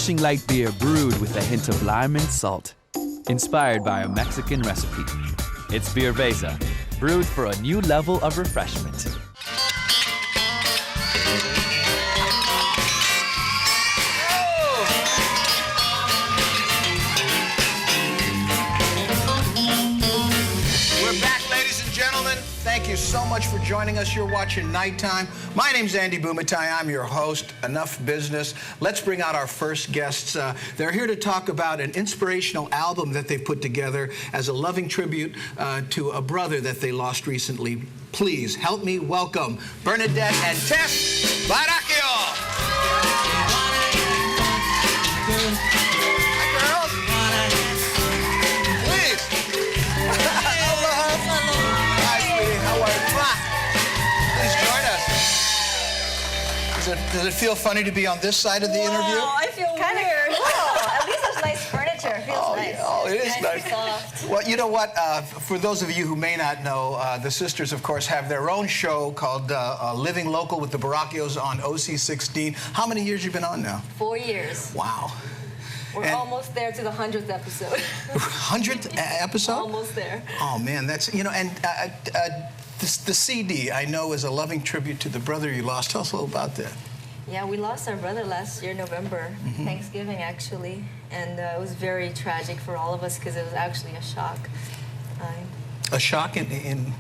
refreshing light beer brewed with a hint of lime and salt. Inspired by a Mexican recipe. It's Beer Beza, brewed for a new level of refreshment. Thank you so much for joining us. You're watching Nighttime. My name's Andy Bumatai. I'm your host. Enough business. Let's bring out our first guests. They're here to talk about an inspirational album that they put together as a loving tribute to a brother that they lost recently. Please help me welcome Bernadette and Tess Baracchio. Does it feel funny to be on this side of the interview? I feel kind of weird. Cool. At least there's nice furniture. It feels nice. Oh, it is nice. Soft. Well, you know what? For those of you who may not know, the sisters, of course, have their own show called Living Local with the Baracchios on OC16. How many years you been on now? 4 years. Wow. We're almost there to the 100th episode. 100th episode? Almost there. Oh, man, that's, you know, and the CD, I know, is a loving tribute to the brother you lost. Tell us a little about that. Yeah, we lost our brother last year, November, Thanksgiving, actually. And it was very tragic for all of us because it was actually a shock. A shock in...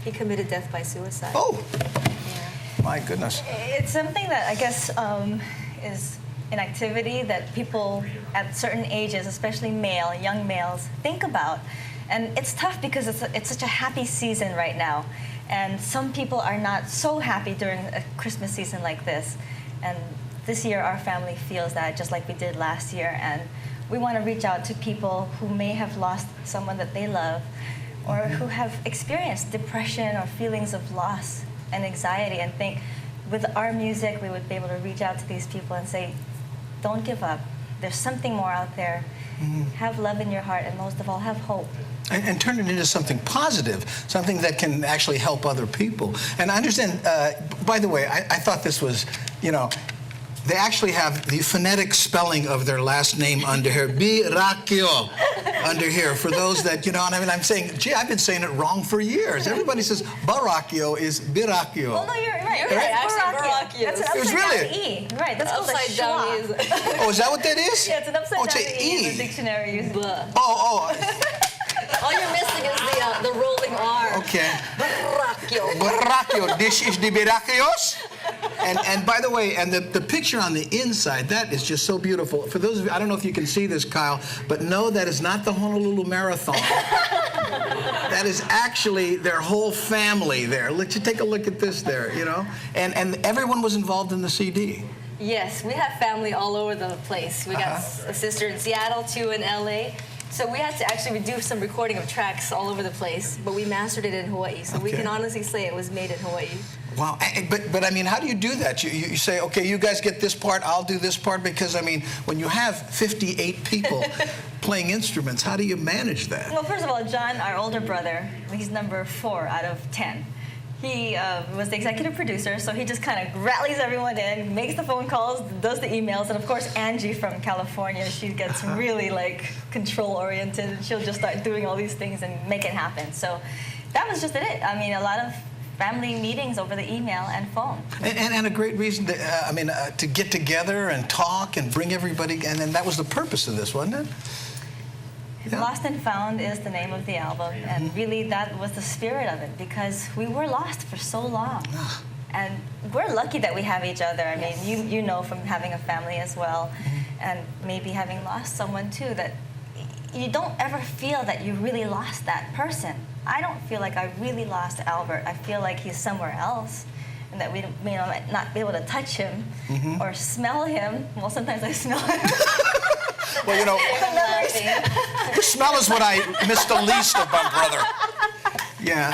He committed death by suicide. Oh! Yeah. My goodness. It's something that I guess is an activity that people at certain ages, especially young males, think about. And it's tough because it's such a happy season right now. And some people are not so happy during a Christmas season like this. And this year our family feels that just like we did last year. And we want to reach out to people who may have lost someone that they love or who have experienced depression or feelings of loss and anxiety, and think with our music we would be able to reach out to these people and say, don't give up. There's something more out there. Have love in your heart, and most of all, have hope. And turn it into something positive, something that can actually help other people. And I understand, by the way, I thought this was, you know, they actually have the phonetic spelling of their last name under here, Baracchio, under here. For those that, you know, and I mean, I'm saying, gee, I've been saying it wrong for years. Everybody says Baracchio is Baracchio. Well, no, you're right. You're right, actually, Baracchio. That's an It was upside really? down E. Right, that's called a Upside down schwa. is... Oh, is that what that is? Yeah, it's an upside it's down an E. E. The dictionary uses. Oh. All you're missing is the rolling R. Okay. Baracchio. Baracchio. This is the Baracchios. And by the way, and the picture on the inside, that is just so beautiful. For those of you, I don't know if you can see this, Kyle, but no, that is not the Honolulu Marathon. That is actually their whole family there. Let you take a look at this there, you know? And everyone was involved in the CD. Yes, we have family all over the place. We got a sister in Seattle, 2 in LA. So we had to actually do some recording of tracks all over the place, but we mastered it in Hawaii. So we can honestly say it was made in Hawaii. Wow, but I mean, how do you do that? You say, okay, you guys get this part, I'll do this part, because I mean, when you have 58 people playing instruments, how do you manage that? Well, first of all, John, our older brother, he's number 4 out of 10. He was the executive producer, so he just kind of rallies everyone in, makes the phone calls, does the emails, and of course Angie from California, she gets really like control-oriented, and she'll just start doing all these things and make it happen. So that was just it. I mean, a lot of family meetings over the email and phone. And a great reason to, to get together and talk and bring everybody, and then that was the purpose of this, wasn't it? Yeah. Lost and Found is the name of the album, and really that was the spirit of it, because we were lost for so long. And we're lucky that we have each other. I mean, you know from having a family as well, and maybe having lost someone too, that you don't ever feel that you really lost that person. I don't feel like I really lost Albert. I feel like he's somewhere else, and that we may not be able to touch him or smell him. Well, sometimes I smell him. Well, you know, the smell is what I miss the least of my brother. Yeah,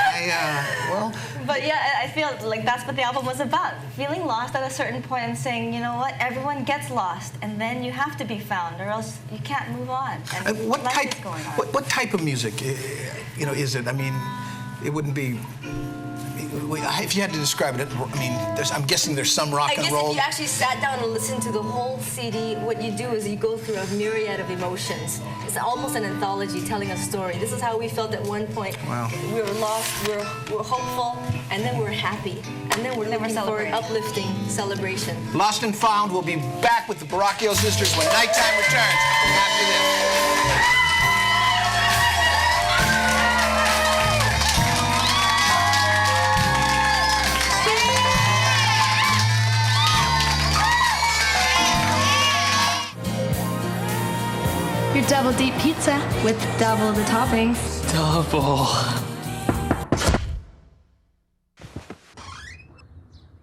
well. But yeah, I feel like that's what the album was about. Feeling lost at a certain point and saying, you know what, everyone gets lost, and then you have to be found, or else you can't move on. And what life type? is going on. What type of music, you know, is it? I mean, it wouldn't be. if you had to describe it, I mean, I'm guessing there's some rock and roll. I guess if you actually sat down and listened to the whole CD, what you do is you go through a myriad of emotions. It's almost an anthology telling a story. This is how we felt at one point. Wow. We were lost, we were hopeful, and then we're happy. And then we're looking for an uplifting celebration. Lost and Found will be back with the Baracchio Sisters when Nighttime returns after this. Your double deep pizza with double the toppings. Double.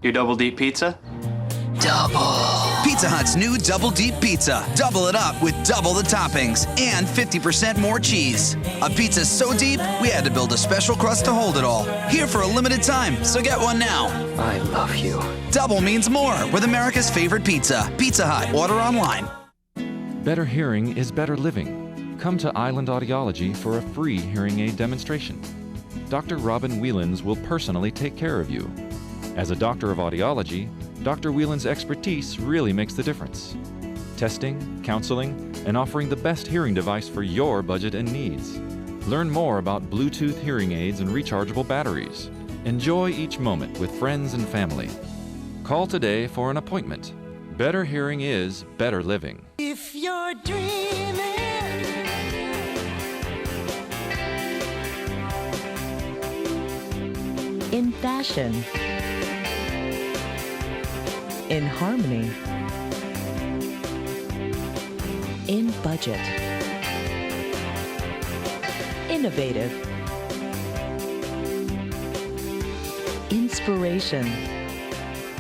Your double deep pizza? Double. Pizza Hut's new Double Deep Pizza. Double it up with double the toppings and 50% more cheese. A pizza so deep, we had to build a special crust to hold it all. Here for a limited time, so get one now. I love you. Double means more with America's favorite pizza. Pizza Hut. Order online. Better hearing is better living. Come to Island Audiology for a free hearing aid demonstration. Dr. Robin Whelans will personally take care of you. As a doctor of audiology, Dr. Whelans' expertise really makes the difference. Testing, counseling, and offering the best hearing device for your budget and needs. Learn more about Bluetooth hearing aids and rechargeable batteries. Enjoy each moment with friends and family. Call today for an appointment. Better hearing is better living. If you're dreaming, in fashion, in harmony, in budget, innovative, inspiration,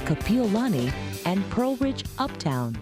Kapiolani and Pearl Ridge Uptown.